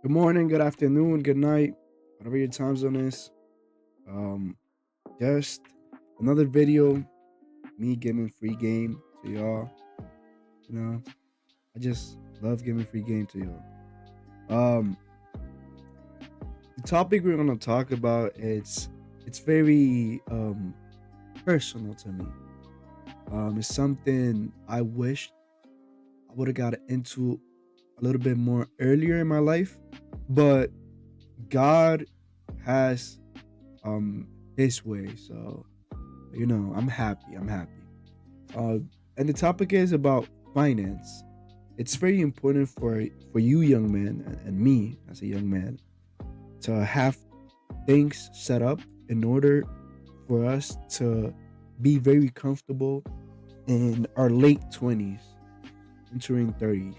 Good morning, good afternoon, good night, whatever your time zone is. Um, just another video, me giving free game to y'all. You know, I just love giving free game to y'all. Um, the topic we're gonna talk about it's very personal to me. It's something I wish I would have got into a little bit more earlier in my life, but God has his way. So I'm happy. I'm happy. Uh, and the topic is about finance. It's very important for you, young men, and me as a young man, to have things set up in order for us to be very comfortable in our late 20s, entering 30s.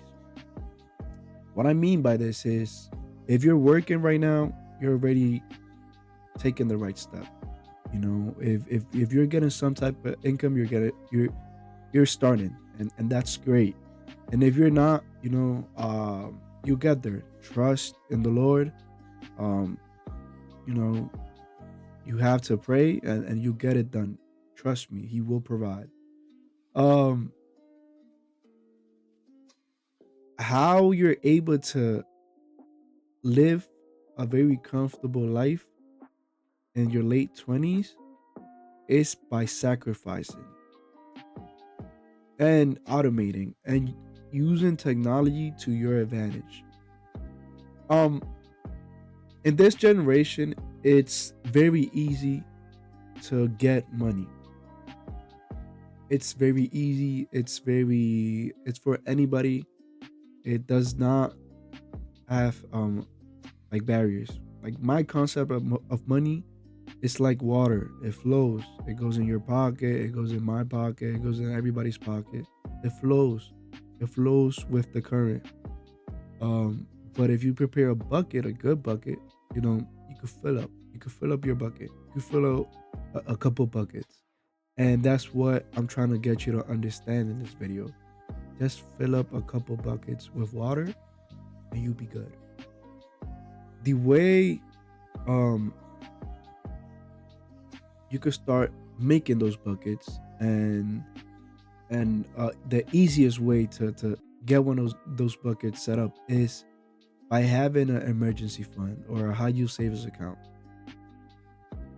What I mean by this is, if you're working right now, you're already taking the right step. If you're getting some type of income, you're starting, and that's great. And if you're not, you get there. Trust in the Lord. um you know you have to pray, and you get it done. Trust me, he will provide. um how you're able to live a very comfortable life in your late 20s is by sacrificing and automating and using technology to your advantage. um in this generation, it's very easy to get money. It's very easy. It's for anybody. It does not have like barriers. Like, my concept of money is like water. It flows. It goes in your pocket, it goes in my pocket, it goes in everybody's pocket. It flows. It flows with the current. But if you prepare a bucket, a good bucket, you could fill up. You could fill up your bucket. You could fill out a couple buckets. And that's what I'm trying to get you to understand in this video. Just fill up a couple buckets with water and you'll be good. The way um you could start making those buckets, and the easiest way to get one of those buckets set up is by having an emergency fund or a high use savings account.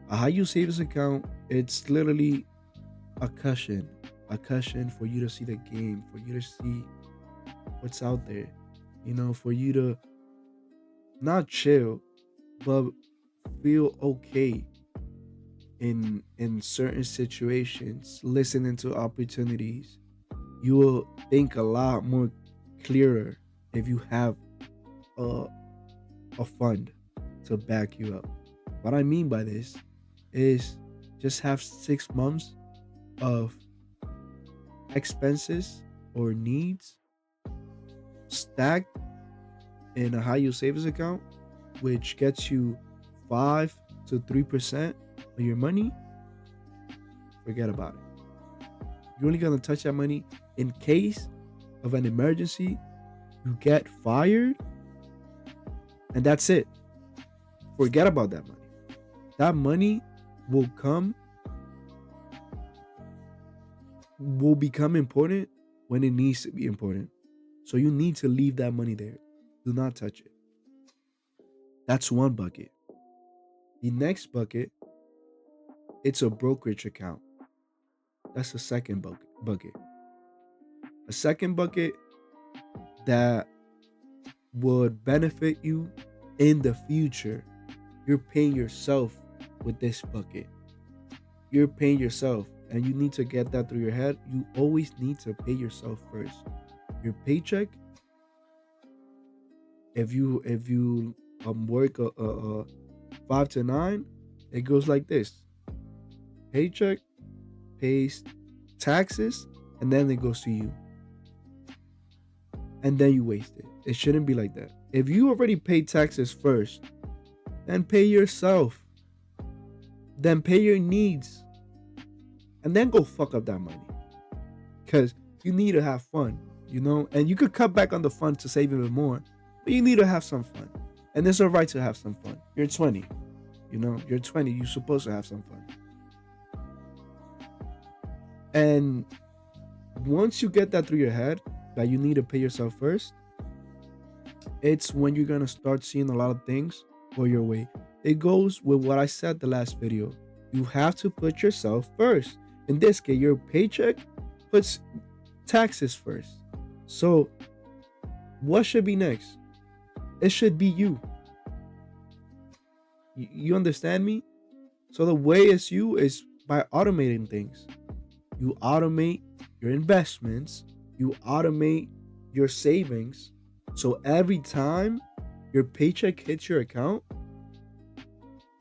A high use savings account, it's literally a cushion for you to see the game, for you to see what's out there, for you to not chill, but feel okay in certain situations, listening to opportunities. You will think a lot more clearer if you have a, a fund to back you up. What I mean by this is, just have 6 months of expenses or needs stacked in a high yield savings account, which gets you 5 to 3% of your money. Forget about it. You're only gonna touch that money in case of an emergency. You get fired, and that's it. Forget about that money. That money will come will become important when it needs to be important. So you need to leave that money there. Do not touch it. That's one bucket. The next bucket, it's a brokerage account. That's the second bucket. A second bucket that would benefit you in the future. You're paying yourself with this bucket. You're paying yourself, and you need to get that through your head. You always need to pay yourself first. Your paycheck, if you work a 5 to 9, it goes like this: paycheck pays taxes, and then it goes to you, and then you waste it. It shouldn't be like that. If you already paid taxes first, then pay yourself, then pay your needs, and then go fuck up that money. Because you need to have fun, and you could cut back on the fun to save even more, but you need to have some fun. And it's all right to have some fun. You're 20. You're 20. You're supposed to have some fun. And once you get that through your head that you need to pay yourself first, it's when you're gonna start seeing a lot of things go your way. It goes with what I said the last video. You have to put yourself first. In this case, your paycheck puts taxes first. So what should be next? It should be you. You understand me? So the way it's you is by automating things. You automate your investments, you automate your savings. So every time your paycheck hits your account,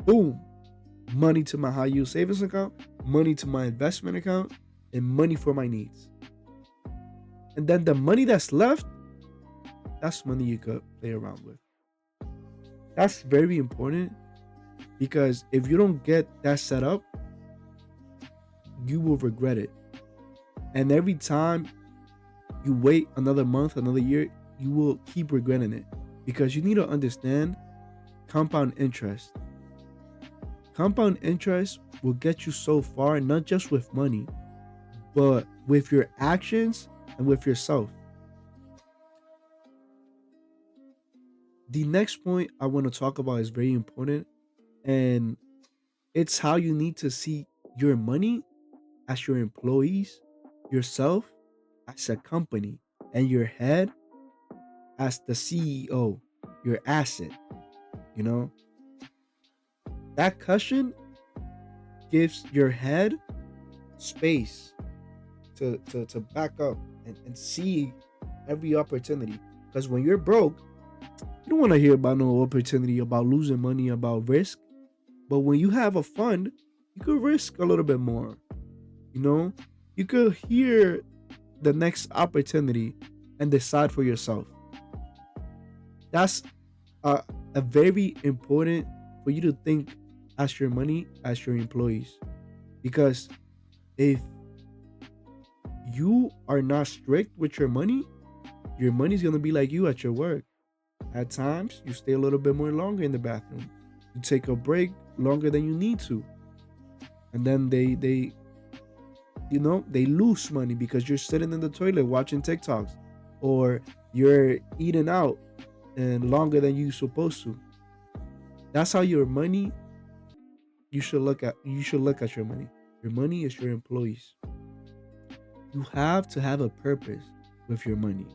boom, money to my high yield savings account, money to my investment account, and money for my needs. And then the money that's left, that's money you could play around with. That's very important because if you don't get that set up, you will regret it. And every time you wait another month, another year, you will keep regretting it because you need to understand compound interest. Compound interest will get you so far, not just with money, but with your actions and with yourself. The next point I want to talk about is very important, and it's how you need to see your money as your employees, yourself as a company, and your head as the CEO, your asset. You know, that cushion gives your head space to back up and see every opportunity. Because when you're broke, you don't want to hear about no opportunity, about losing money, about risk. But when you have a fund, you could risk a little bit more. You know, you could hear the next opportunity and decide for yourself. That's a very important for you to think as your money as your employees. Because if you are not strict with your money's gonna be like you at your work. At times, you stay a little bit more longer in the bathroom. You take a break longer than you need to, and then they lose money because you're sitting in the toilet watching TikToks, or you're eating out and longer than you supposed to. That's how your money. You should look at your money. Your money is your employees. You have to have a purpose with your money.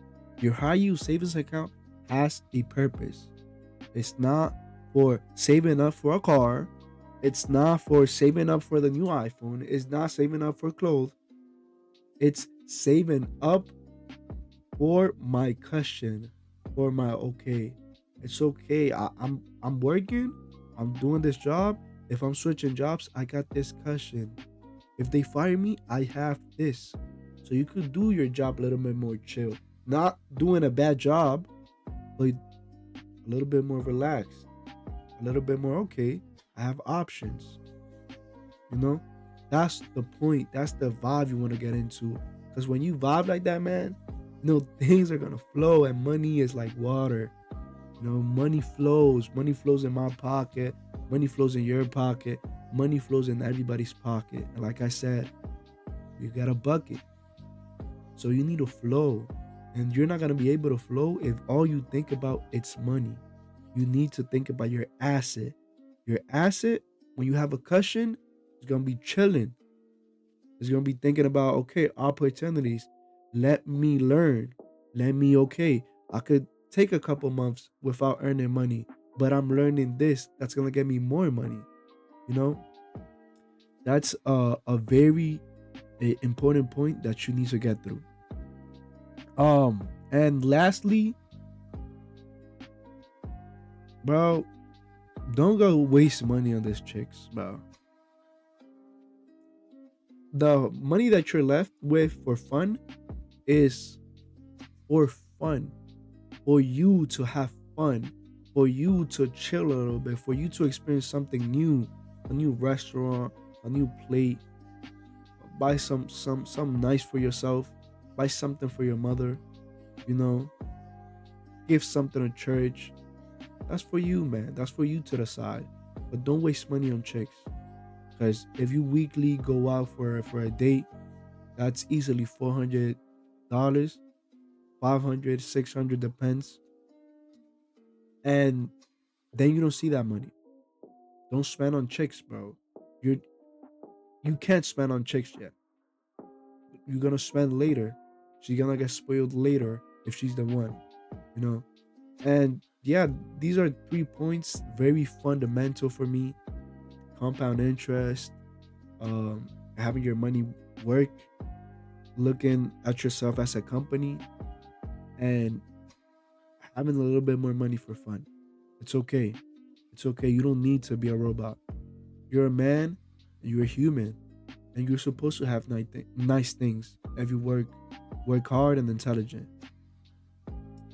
Your high yield savings account has a purpose. It's not for saving up for a car. It's not for saving up for the new iPhone. It's not saving up for clothes. It's saving up for my cushion, for my okay. It's okay. I'm working. I'm doing this job. If I'm switching jobs, I got this cushion. If they fire me, I have this. So you could do your job a little bit more chill. Not doing a bad job, but a little bit more relaxed. A little bit more okay. I have options. You know? That's the point. That's the vibe you want to get into. Because when you vibe like that, man, things are gonna flow and money is like water. Money flows. Money flows in my pocket. Money flows in your pocket. Money flows in everybody's pocket. And like I said, you got a bucket. So you need to flow. And you're not going to be able to flow if all you think about it's money. You need to think about your asset. Your asset, when you have a cushion, is going to be chilling. It's going to be thinking about, okay, opportunities. Let me learn. Okay, I could take a couple months without earning money, but I'm learning this. That's going to get me more money. You know, that's a very important point that you need to get through. And lastly, bro, don't go waste money on these chicks, bro. The money that you're left with for fun is for fun, for you to have fun, for you to chill a little bit, for you to experience something new, a new restaurant, a new plate, buy some nice for yourself, buy something for your mother, give something to church. that's for you, man. That's for you to decide. But don't waste money on chicks. Because if you weekly go out for a date, that's easily $400, 500, 600, depends. And then you don't see that money. Don't spend on chicks, bro. You you can't spend on chicks yet. You're gonna spend later. She's gonna get spoiled later if she's the one, you know. And yeah, these are 3 points very fundamental for me: compound interest, having your money work, looking at yourself as a company, and having a little bit more money for fun. It's okay. It's okay. You don't need to be a robot. You're a man, and you're a human, and you're supposed to have nice things if you work hard and intelligent.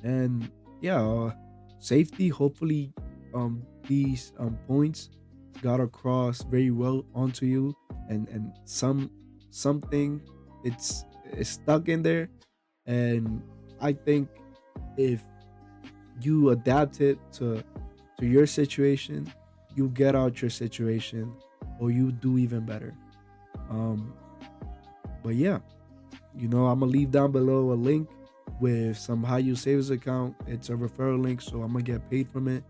And yeah, safety. Hopefully, these points got across very well onto you, and something it's stuck in there. And I think if you adapt it to your situation, you get out your situation, or you do even better. Um, but yeah, I'm gonna leave down below a link with some high yield savings account. It's a referral link, so I'm gonna get paid from it.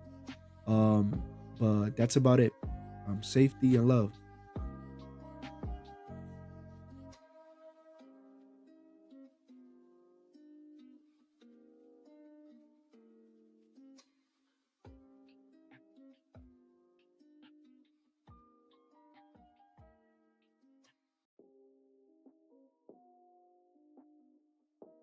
Um, but that's about it. Safety and love.